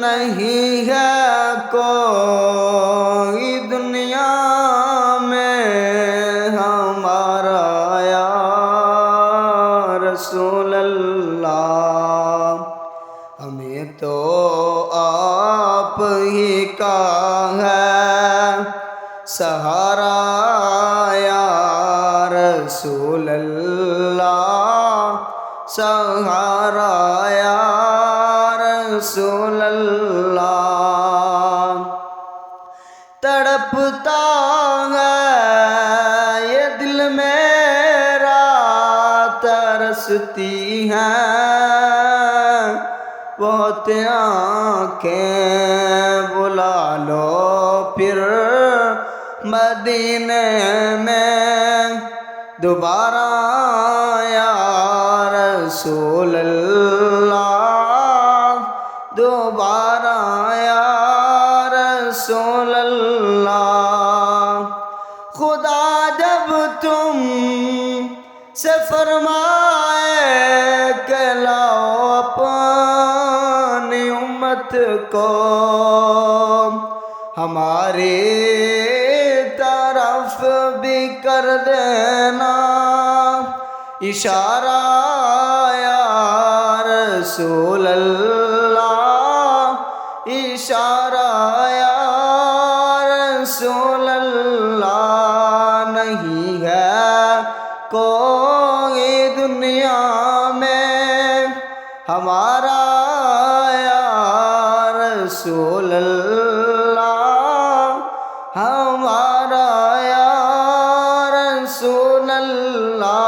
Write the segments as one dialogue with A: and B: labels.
A: नहीं है कोई दुनिया में हमारा या रसूल अल्लाह। हमें तो आप ही का है सहारा या रसूल अल्लाह, सहारा या रसूल अल्लाह। तड़पता है ये दिल मेरा, तरसती हैं बहुत आँखें, बुला लो फिर मदीने में दोबारा या रसूल अल्लाह, दोबारा या रसूल अल्लाह। खुदा जब तुम से फरमाए के लाओ अपनी उम्मत को, हमारी तरफ भी कर देना इशारा या रसूल अल्लाह, इशारा या रसूल अल्लाह। नहीं है कोई दुनिया में हमारा या रसूल अल्लाह, हमारा या रसूल अल्लाह।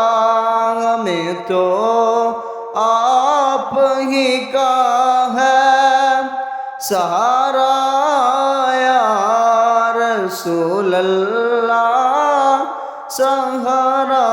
A: हमें तो आप ही का है सहारा या रसूल अल्लाह, सहारा